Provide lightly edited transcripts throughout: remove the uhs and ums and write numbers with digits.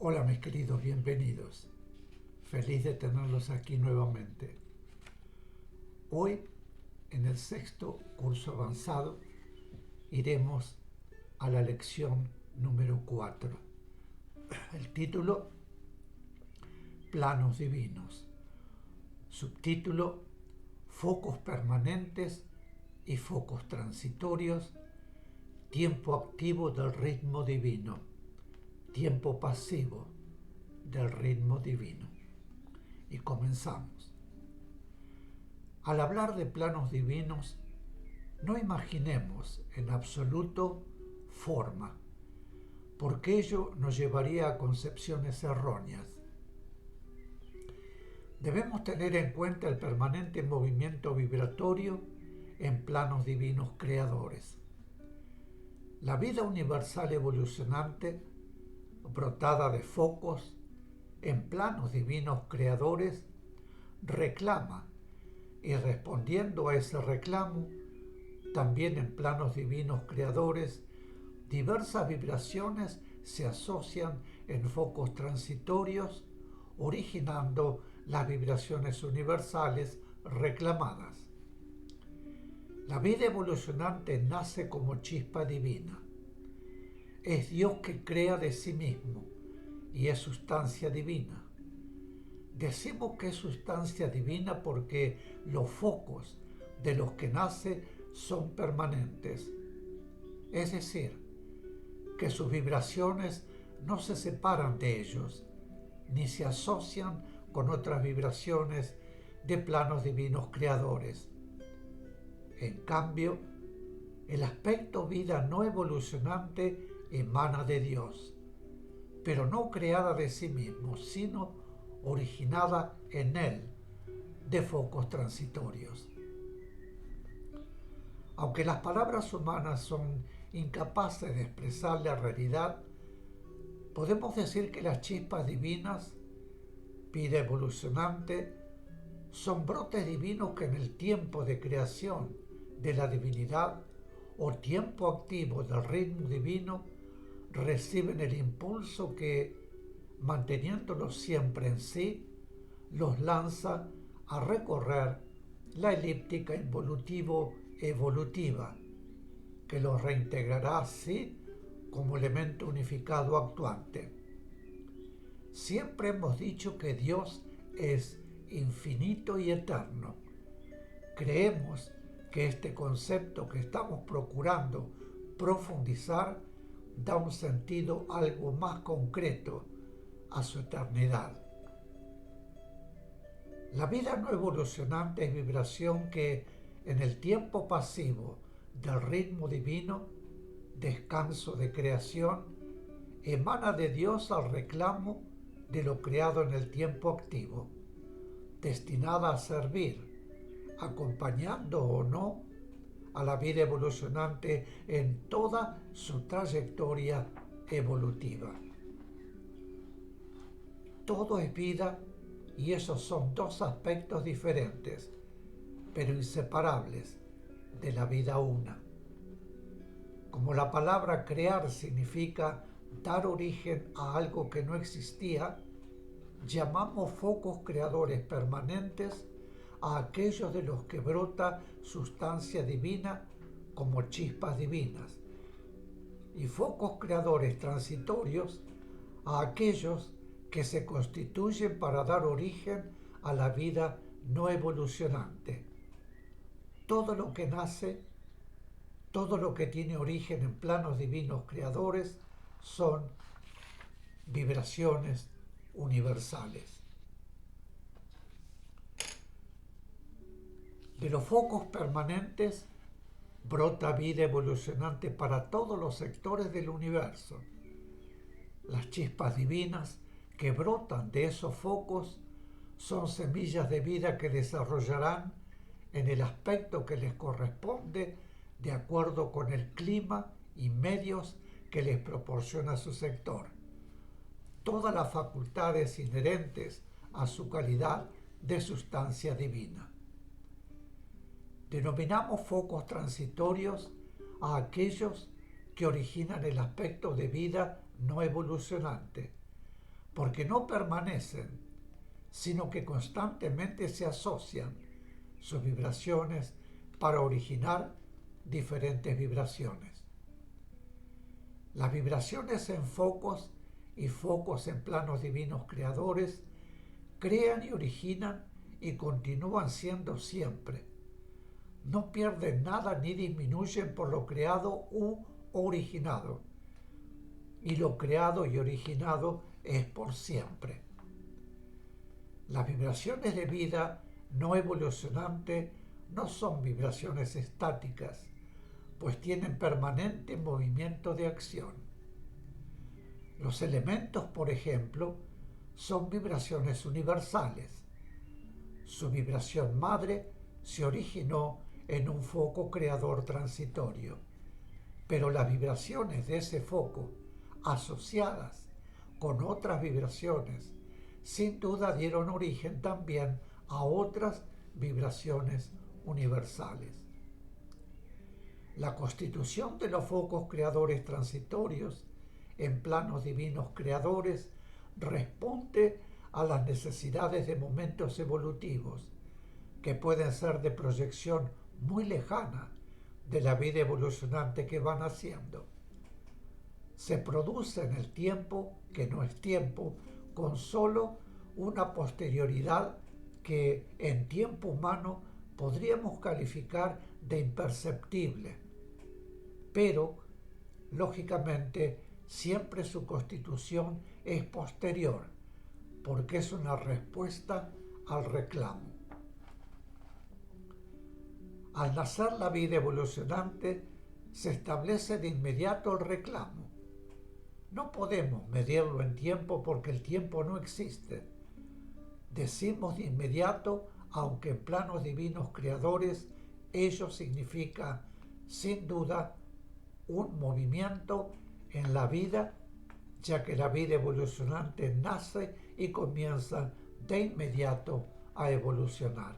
Hola mis queridos, bienvenidos. Feliz de tenerlos aquí nuevamente. Hoy, en el sexto curso avanzado, iremos a la lección número 4. El título, Planos Divinos. Subtítulo, Focos permanentes y focos transitorios, tiempo activo del ritmo divino, tiempo pasivo del ritmo divino. Y comenzamos. Al hablar de planos divinos, no imaginemos en absoluto forma, porque ello nos llevaría a concepciones erróneas. Debemos tener en cuenta el permanente movimiento vibratorio en planos divinos creadores. La vida universal evolucionante, brotada de focos en planos divinos creadores, reclama, y respondiendo a ese reclamo, también en planos divinos creadores, diversas vibraciones se asocian en focos transitorios, originando las vibraciones universales reclamadas. La vida evolucionante nace como chispa divina. Es Dios que crea de sí mismo y es sustancia divina. Decimos que es sustancia divina porque los focos de los que nace son permanentes. Es decir, que sus vibraciones no se separan de ellos, ni se asocian con otras vibraciones de planos divinos creadores. En cambio, el aspecto vida no evolucionante emana de Dios, pero no creada de sí mismo, sino originada en Él, de focos transitorios. Aunque las palabras humanas son incapaces de expresar la realidad, podemos decir que las chispas divinas, vida evolucionante, son brotes divinos que en el tiempo de creación de la divinidad o tiempo activo del ritmo divino reciben el impulso que, manteniéndolos siempre en sí, los lanza a recorrer la elíptica involutivo-evolutiva, que los reintegrará así como elemento unificado actuante. Siempre hemos dicho que Dios es infinito y eterno. Creemos que este concepto que estamos procurando profundizar da un sentido algo más concreto a su eternidad. La vida no evolucionante es vibración que, en el tiempo pasivo del ritmo divino, descanso de creación, emana de Dios al reclamo de lo creado en el tiempo activo, destinada a servir, acompañando o no a la vida evolucionante en toda su trayectoria evolutiva. Todo es vida y esos son dos aspectos diferentes, pero inseparables, de la vida una. Como la palabra crear significa dar origen a algo que no existía, llamamos focos creadores permanentes a aquellos de los que brota sustancia divina como chispas divinas, y focos creadores transitorios a aquellos que se constituyen para dar origen a la vida no evolucionante. Todo lo que nace, todo lo que tiene origen en planos divinos creadores son vibraciones universales. De los focos permanentes brota vida evolucionante para todos los sectores del universo. Las chispas divinas que brotan de esos focos son semillas de vida que desarrollarán en el aspecto que les corresponde de acuerdo con el clima y medios que les proporciona su sector. Todas las facultades inherentes a su calidad de sustancia divina. Denominamos focos transitorios a aquellos que originan el aspecto de vida no evolucionante, porque no permanecen, sino que constantemente se asocian sus vibraciones para originar diferentes vibraciones. Las vibraciones en focos y focos en planos divinos creadores crean y originan y continúan siendo siempre. No pierden nada ni disminuyen por lo creado u originado. Y lo creado y originado es por siempre. Las vibraciones de vida no evolucionante no son vibraciones estáticas, pues tienen permanente movimiento de acción. Los elementos, por ejemplo, son vibraciones universales. Su vibración madre se originó en un foco creador transitorio, pero las vibraciones de ese foco, asociadas con otras vibraciones, sin duda dieron origen también a otras vibraciones universales. La constitución de los focos creadores transitorios en planos divinos creadores responde a las necesidades de momentos evolutivos que pueden ser de proyección muy lejana de la vida evolucionante que van haciendo. Se produce en el tiempo, que no es tiempo, con solo una posterioridad que en tiempo humano podríamos calificar de imperceptible, pero lógicamente siempre su constitución es posterior, porque es una respuesta al reclamo. Al nacer la vida evolucionante, se establece de inmediato el reclamo. No podemos medirlo en tiempo porque el tiempo no existe. Decimos de inmediato, aunque en planos divinos creadores, ello significa, sin duda, un movimiento en la vida, ya que la vida evolucionante nace y comienza de inmediato a evolucionar.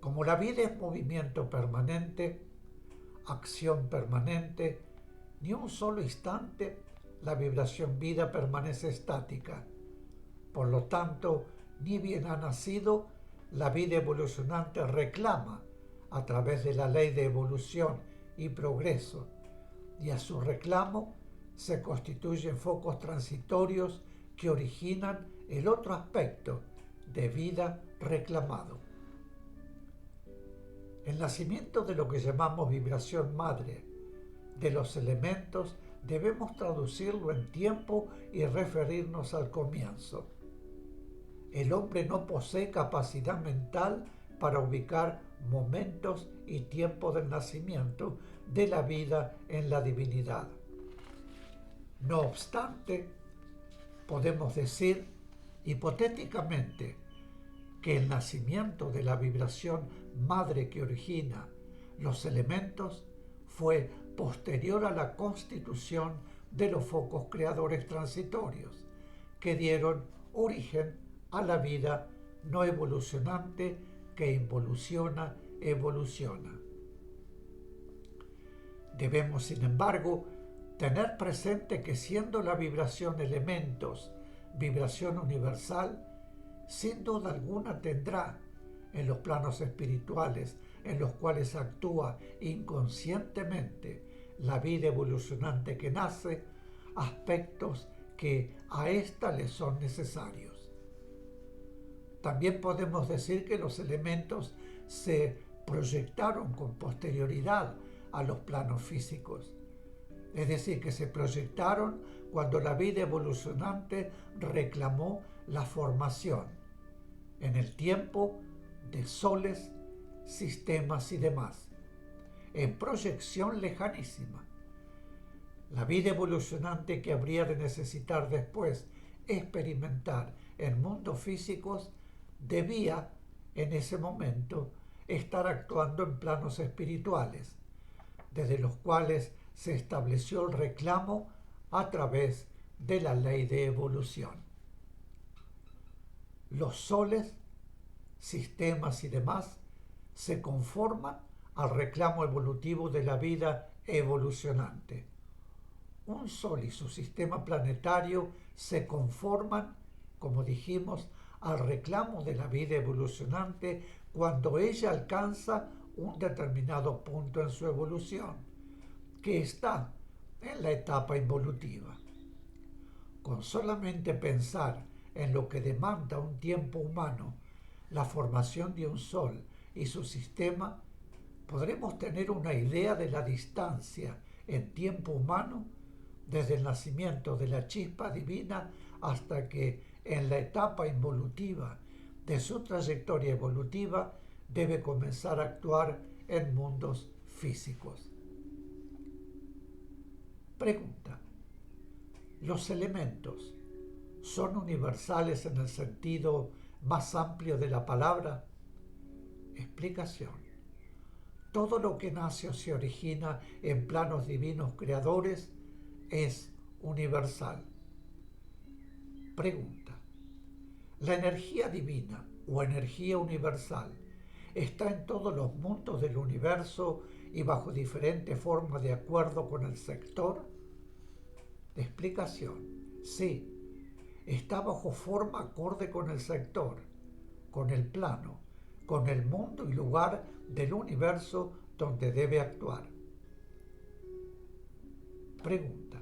Como la vida es movimiento permanente, acción permanente, ni un solo instante la vibración vida permanece estática. Por lo tanto, ni bien ha nacido, la vida evolucionante reclama a través de la ley de evolución y progreso, y a su reclamo se constituyen focos transitorios que originan el otro aspecto de vida reclamado. El nacimiento de lo que llamamos vibración madre de los elementos debemos traducirlo en tiempo y referirnos al comienzo. El hombre no posee capacidad mental para ubicar momentos y tiempo del nacimiento de la vida en la divinidad. No obstante, podemos decir hipotéticamente que el nacimiento de la vibración madre que origina los elementos fue posterior a la constitución de los focos creadores transitorios, que dieron origen a la vida no evolucionante que involuciona, evoluciona. Debemos, sin embargo, tener presente que siendo la vibración elementos, vibración universal, sin duda alguna tendrá en los planos espirituales en los cuales actúa inconscientemente la vida evolucionante que nace, aspectos que a ésta le son necesarios. También podemos decir que los elementos se proyectaron con posterioridad a los planos físicos, es decir, que se proyectaron cuando la vida evolucionante reclamó la formación en el tiempo de soles, sistemas y demás, en proyección lejanísima. La vida evolucionante que habría de necesitar después experimentar en mundos físicos debía, en ese momento, estar actuando en planos espirituales, desde los cuales se estableció el reclamo a través de la ley de evolución. Los soles, sistemas y demás se conforman al reclamo evolutivo de la vida evolucionante. un Sol y su sistema planetario se conforman, como dijimos, al reclamo de la vida evolucionante cuando ella alcanza un determinado punto en su evolución, que está en la etapa involutiva. Con solamente pensar en lo que demanda un tiempo humano, la formación de un Sol y su sistema, podremos tener una idea de la distancia en tiempo humano desde el nacimiento de la chispa divina hasta que en la etapa involutiva de su trayectoria evolutiva debe comenzar a actuar en mundos físicos. Pregunta: ¿los elementos son universales en el sentido más amplio de la palabra? Explicación: todo lo que nace o se origina en planos divinos creadores es universal. Pregunta: ¿la energía divina o energía universal está en todos los mundos del universo y bajo diferentes formas de acuerdo con el sector? Explicación: sí, está bajo forma acorde con el sector, con el plano, con el mundo y lugar del universo donde debe actuar. Pregunta: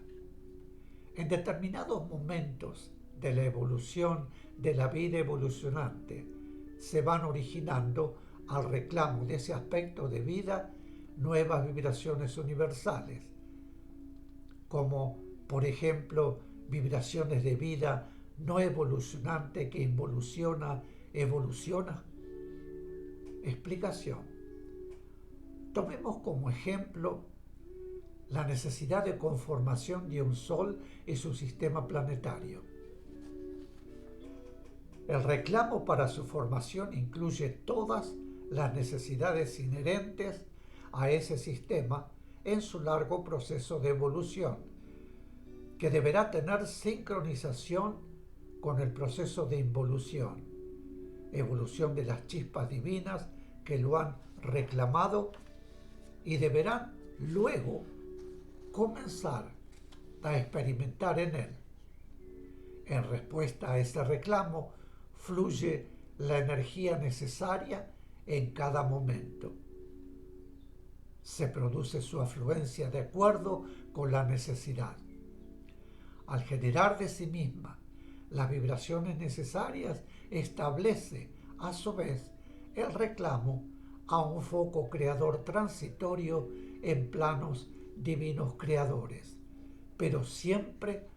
en determinados momentos de la evolución de la vida evolucionante se van originando al reclamo de ese aspecto de vida nuevas vibraciones universales, como por ejemplo vibraciones de vida no evolucionante que evoluciona. Explicación: tomemos como ejemplo la necesidad de conformación de un Sol y su sistema planetario. El reclamo para su formación incluye todas las necesidades inherentes a ese sistema en su largo proceso de evolución, que deberá tener sincronización con el proceso de involución, evolución de las chispas divinas que lo han reclamado y deberán luego comenzar a experimentar en él. En respuesta a ese reclamo, fluye la energía necesaria en cada momento. Se produce su afluencia de acuerdo con la necesidad. Al generar de sí misma las vibraciones necesarias, establece a su vez el reclamo a un foco creador transitorio en planos divinos creadores, pero siempre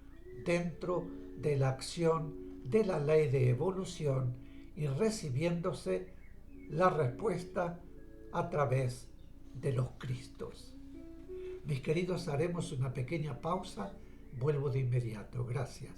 dentro de la acción de la ley de evolución y recibiéndose la respuesta a través de los Cristos. Mis queridos, haremos una pequeña pausa. Vuelvo de inmediato. Gracias.